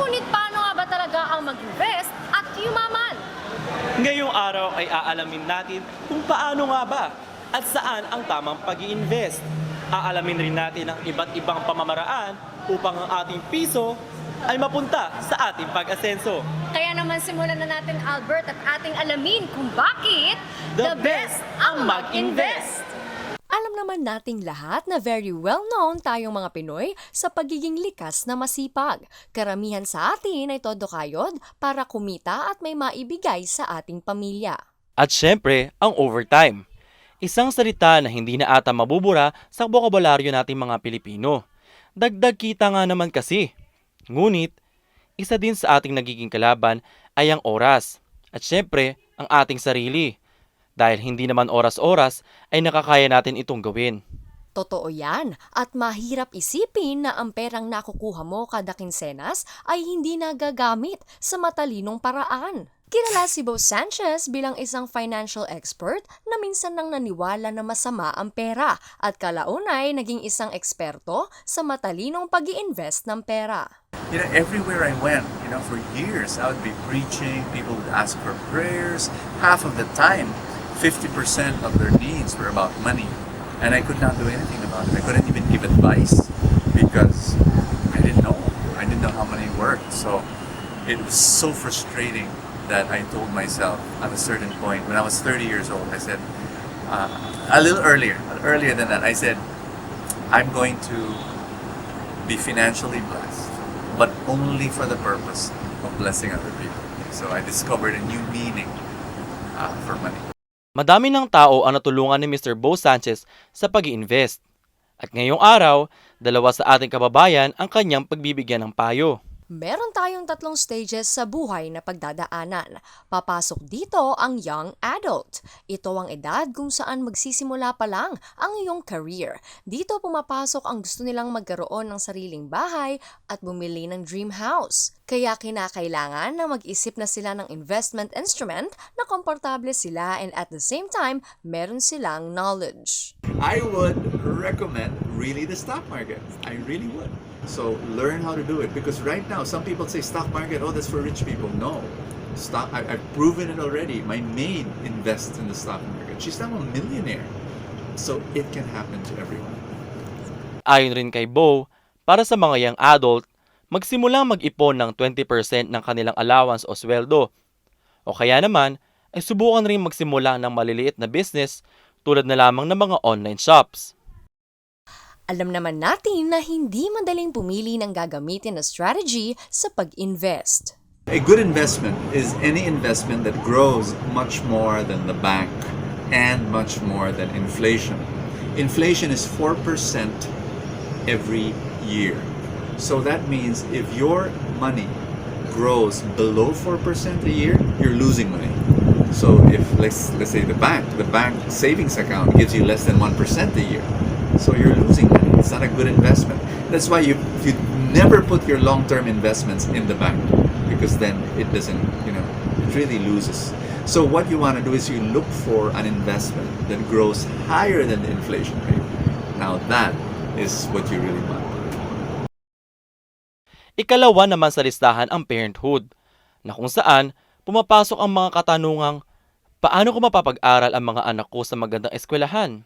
Ngunit paano nga ba talaga ang mag-invest at yumaman? Ngayong araw ay aalamin natin kung paano nga ba at saan ang tamang pag-i-invest. Aalamin rin natin ang iba't ibang pamamaraan upang ang ating piso ay mapunta sa ating pag-asenso. Kaya naman simulan na natin, Albert, at ating alamin kung bakit The best ang mag-invest! Alam naman nating lahat na very well-known tayong mga Pinoy sa pagiging likas na masipag. Karamihan sa atin ay todo kayod para kumita at may maibigay sa ating pamilya. At syempre, ang overtime. Isang salita na hindi na ata mabubura sa bokabularyo nating mga Pilipino. Dagdag kita nga naman kasi. Ngunit, isa din sa ating nagiging kalaban ay ang oras. At syempre, ang ating sarili. Dahil hindi naman oras-oras ay nakakaya natin itong gawin. Totoo yan, at mahirap isipin na ang perang nakukuha mo kada kinsenas ay hindi nagagamit sa matalinong paraan. Kilala si Bo Sanchez bilang isang financial expert na minsan nang naniwala na masama ang pera at kalaunay naging isang eksperto sa matalinong pag-i-invest ng pera. Everywhere I went, for years, I would be preaching, people would ask for prayers. Half of the time, 50% of their needs were about money. And I could not do anything about it. I couldn't even give advice because I didn't know. I didn't know how money worked. So it was so frustrating that I told myself at a certain point, when I was 30 years old, I said, a little earlier than that, I said, I'm going to be financially blessed, but only for the purpose of blessing other people. So I discovered a new meaning for money. Madami ng tao ang natulungan ni Mr. Bo Sanchez sa pag-i-invest. At ngayong araw, dalawa sa ating kababayan ang kanyang pagbibigyan ng payo. Meron tayong 3 stages sa buhay na pagdadaanan. Papasok dito ang young adult. Ito ang edad kung saan magsisimula pa lang ang iyong career. Dito pumapasok ang gusto nilang magkaroon ng sariling bahay at bumili ng dream house. Kaya kinakailangan na mag-isip na sila ng investment instrument na komportable sila and at the same time, meron silang knowledge. I would recommend really the stock market. I really would. So learn how to do it, because right now some people say stock market, oh, that's for rich people. No, I've proven it already. My maid invests in the stock market. She's now a millionaire. So it can happen to everyone. Ayon rin kay Bo, para sa mga young adult, magsimulang mag-ipon ng 20% ng kanilang allowance o sweldo. O kaya naman, ay subukan rin magsimula ng maliliit na business tulad na lamang ng mga online shops. Alam naman natin na hindi madaling pumili ng gagamitin na strategy sa pag-invest. A good investment is any investment that grows much more than the bank and much more than inflation. Inflation is 4% every year. So that means if your money grows below 4% a year, you're losing money. So if let's say the bank savings account gives you less than 1% a year, so you're losing money. It's not a good investment. That's why you never put your long-term investments in the bank, because then it doesn't, it really loses. So what you want to do is you look for an investment that grows higher than the inflation rate. Now that is what you really want. Ikalawa naman sa listahan ang parenthood, na kung saan pumapasok ang mga katanungang, paano ko mapapag-aral ang mga anak ko sa magandang eskwelahan?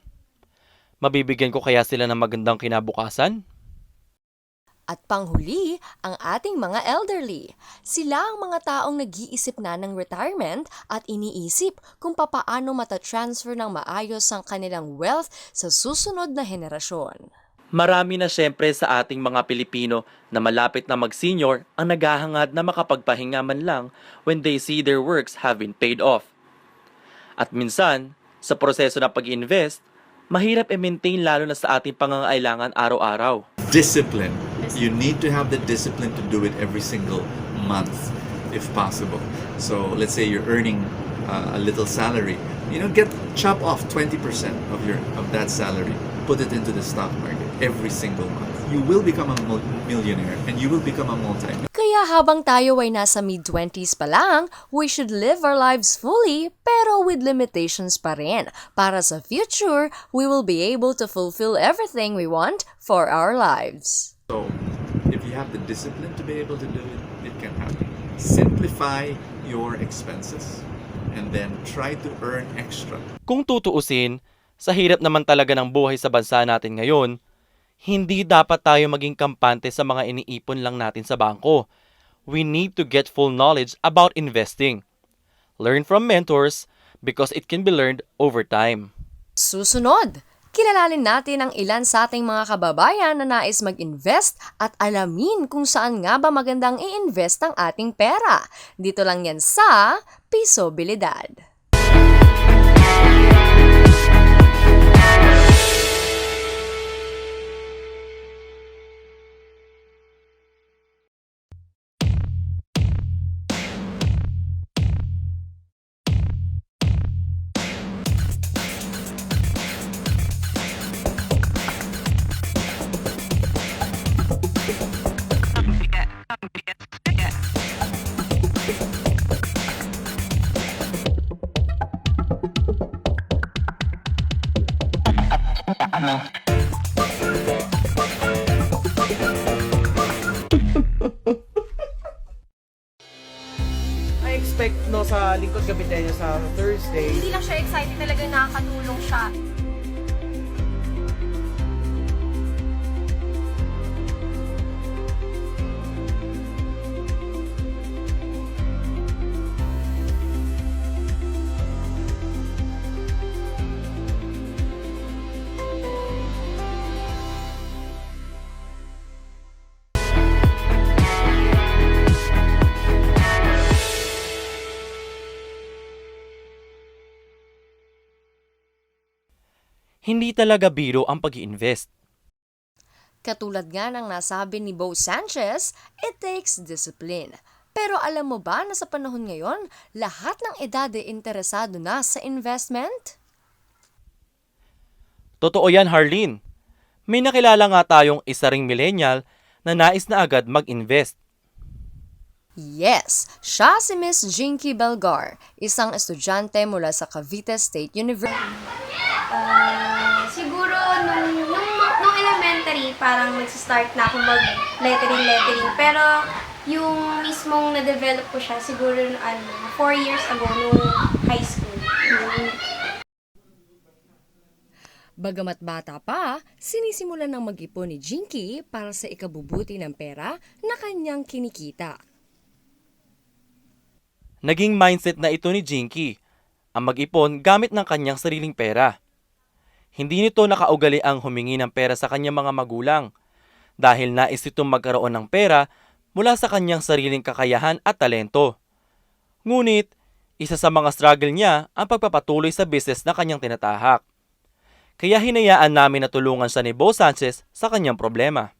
Mabibigyan ko kaya sila ng magandang kinabukasan? At panghuli, ang ating mga elderly. Sila ang mga taong nag-iisip na ng retirement at iniisip kung papaano matatransfer ng maayos ang kanilang wealth sa susunod na henerasyon. Marami na syempre sa ating mga Pilipino na malapit na mag-senior ang naghahangad na makapagpahinga man lang when they see their works have been paid off. At minsan, sa proseso ng pag-invest, mahirap i-maintain lalo na sa ating pangangailangan araw-araw. Discipline. You need to have the discipline to do it every single month, if possible. So let's say you're earning a little salary, chop off 20% of that salary, put it into the stock market every single month. You will become a millionaire and you will become a multi-millionaire. Kaya habang tayo ay nasa mid-20s pa lang, we should live our lives fully pero with limitations pa rin. Para sa future, we will be able to fulfill everything we want for our lives. So if you have the discipline to be able to do it, it can happen. Simplify your expenses and then try to earn extra. Kung tutuusin, sa hirap naman talaga ng buhay sa bansa natin ngayon, hindi dapat tayo maging kampante sa mga iniipon lang natin sa bangko. We need to get full knowledge about investing. Learn from mentors because it can be learned over time. Susunod, kilalanin natin ang ilan sa ating mga kababayan na nais mag-invest at alamin kung saan nga ba magandang i-invest ang ating pera. Dito lang yan sa Pisobilidad. I expect no sa lingkod Gabiteño sa Thursday. Hindi lang siya excited, talaga nakakatulong siya. Hindi talaga biro ang pag-i-invest. Katulad nga ng nasabi ni Bo Sanchez, it takes discipline. Pero alam mo ba na sa panahon ngayon, lahat ng edad ay interesado na sa investment? Totoo yan, Harleen. May nakilala nga tayong isa ring millennial na nais na agad mag-invest. Yes, siya si Miss Jinky Belgar, isang estudyante mula sa Cavite State University. Siguro nung elementary, parang nag-start na ako mag-lettering. Pero yung mismong na-develop ko siya, siguro 4 years ago, nung high school. Bagamat bata pa, sinisimulan ng mag-ipon ni Jinky para sa ikabubuti ng pera na kanyang kinikita. Naging mindset na ito ni Jinky, ang mag-ipon gamit ng kanyang sariling pera. Hindi nito nakaugali ang humingi ng pera sa kanyang mga magulang dahil nais itong magkaroon ng pera mula sa kanyang sariling kakayahan at talento. Ngunit, isa sa mga struggle niya ang pagpapatuloy sa business na kanyang tinatahak. Kaya hinayaan namin na tulungan siya ni Bo Sanchez sa kanyang problema.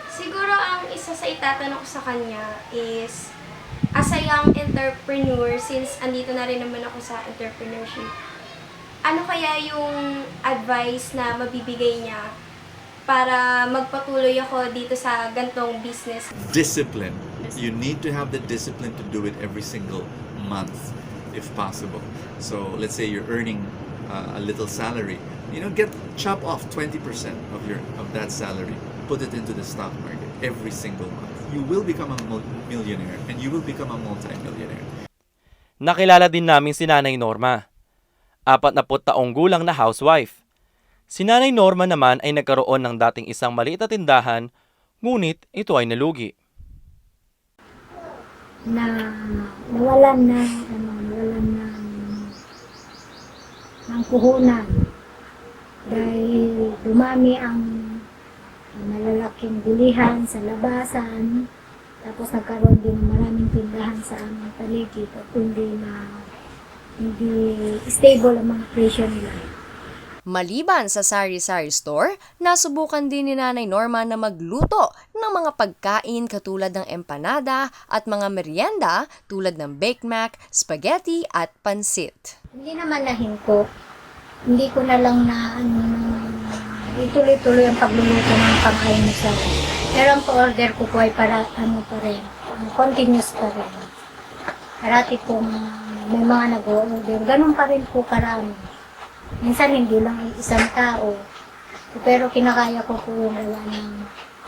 Siguro ang isa sa itatanong ko sa kanya is, as a young entrepreneur, since andito na rin naman ako sa entrepreneurship, ano kaya yung advice na mabibigay niya para magpatuloy ako dito sa gantong business? Discipline. You need to have the discipline to do it every single month, if possible. So let's say you're earning a little salary. Chop off 20% of that salary, put it into the stock market every single month. You will become a millionaire and you will become a multi-millionaire. Nakilala din namin si Nanay Norma, 40 taong gulang na housewife. Si Nanay Norma naman ay nagkaroon ng dating isang maliit na tindahan, ngunit ito ay nalugi. Nawalan ng puhunan dahil dumami ang malalaking bilihan sa labasan, tapos nagkaroon din ng maraming tindahan sa aming paligid at hindi stable ang mga presyo nila. Maliban sa sari-sari store, nasubukan din ni Nanay Norma na magluto ng mga pagkain katulad ng empanada at mga merienda tulad ng Bake Mac, spaghetti at pansit. Hindi naman nahinto. Hindi ko na lang ituloy-tuloy ang pagluluto ng pang-almusal. Pero ang pa-order ko po ay para pa rin, continuous pa rin. Parati pong may mga nag-order. Ganun pa rin po karami. Minsan hindi lang isang tao. Pero kinakaya ko po yung gawa ng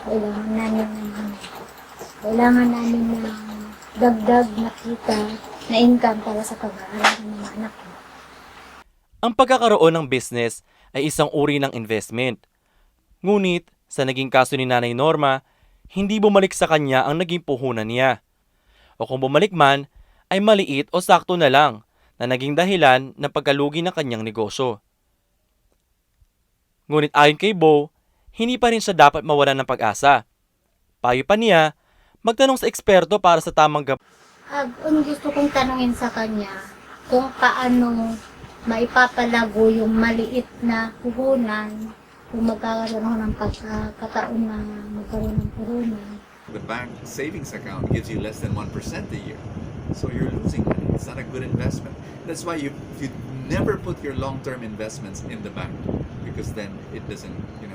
kailangan namin ng dagdag na kita na income para sa pag-aaral ng mga anak ko. Ang pagkakaroon ng business ay isang uri ng investment. Ngunit, sa naging kaso ni Nanay Norma, hindi bumalik sa kanya ang naging puhunan niya. O kung bumalik man, ay maliit o sakto na lang na naging dahilan ng pagkalugi ng kanyang negosyo. Ngunit ayon kay Bo, hindi pa rin siya dapat mawalan ng pag-asa. Payo pa niya, magtanong sa eksperto para sa tamang Ang gusto kong tanungin sa kanya, kung paano maipapalago yung maliit na puhunan kung magkakaroon ako ng pagkakataon na magkaroon ng puhunan. The bank savings account gives you less than 1% a year. So you're losing money. It's not a good investment. That's why you never put your long-term investments in the bank, because then it doesn't, it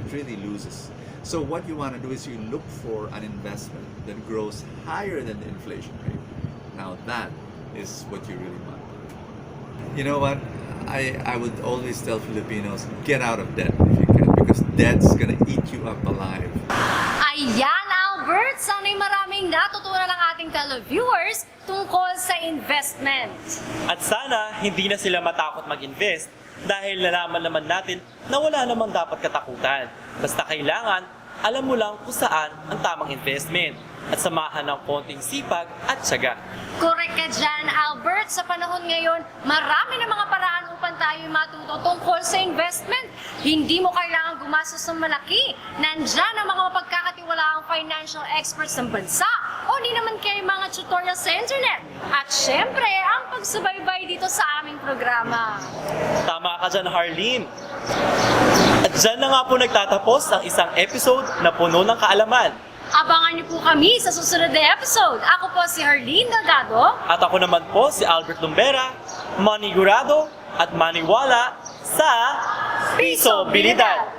really loses. So what you want to do is you look for an investment that grows higher than the inflation rate. Now that is what you really want. You know what? I would always tell Filipinos, get out of debt if you can, because debt's gonna eat you up alive. Ayan, Albert! Sana'y maraming natutunan ng ating televiewers tungkol sa investment. At sana hindi na sila matakot mag-invest dahil nalaman naman natin na wala namang dapat katakutan. Basta kailangan, alam mo lang kung saan ang tamang investment at samahan ng konting sipag at tiyaga. Correct ka dyan, Albert. Sa panahon ngayon, marami na mga paraan upang tayo matuto tungkol sa investment. Hindi mo kailangan gumastos ng malaki. Nandyan ang mga mapagkakatiwalaang financial experts ng bansa o di naman kayo mga tutorials sa internet. At syempre, ang pagsubaybay dito sa aming programa. Tama ka dyan, Harleen. At dyan na nga po nagtatapos ang isang episode na puno ng kaalaman. Abangan niyo po kami sa susunod na episode. Ako po si Harleen Delgado. At ako naman po si Albert Lumbera, manigurado at maniwala sa Piso Bilidad.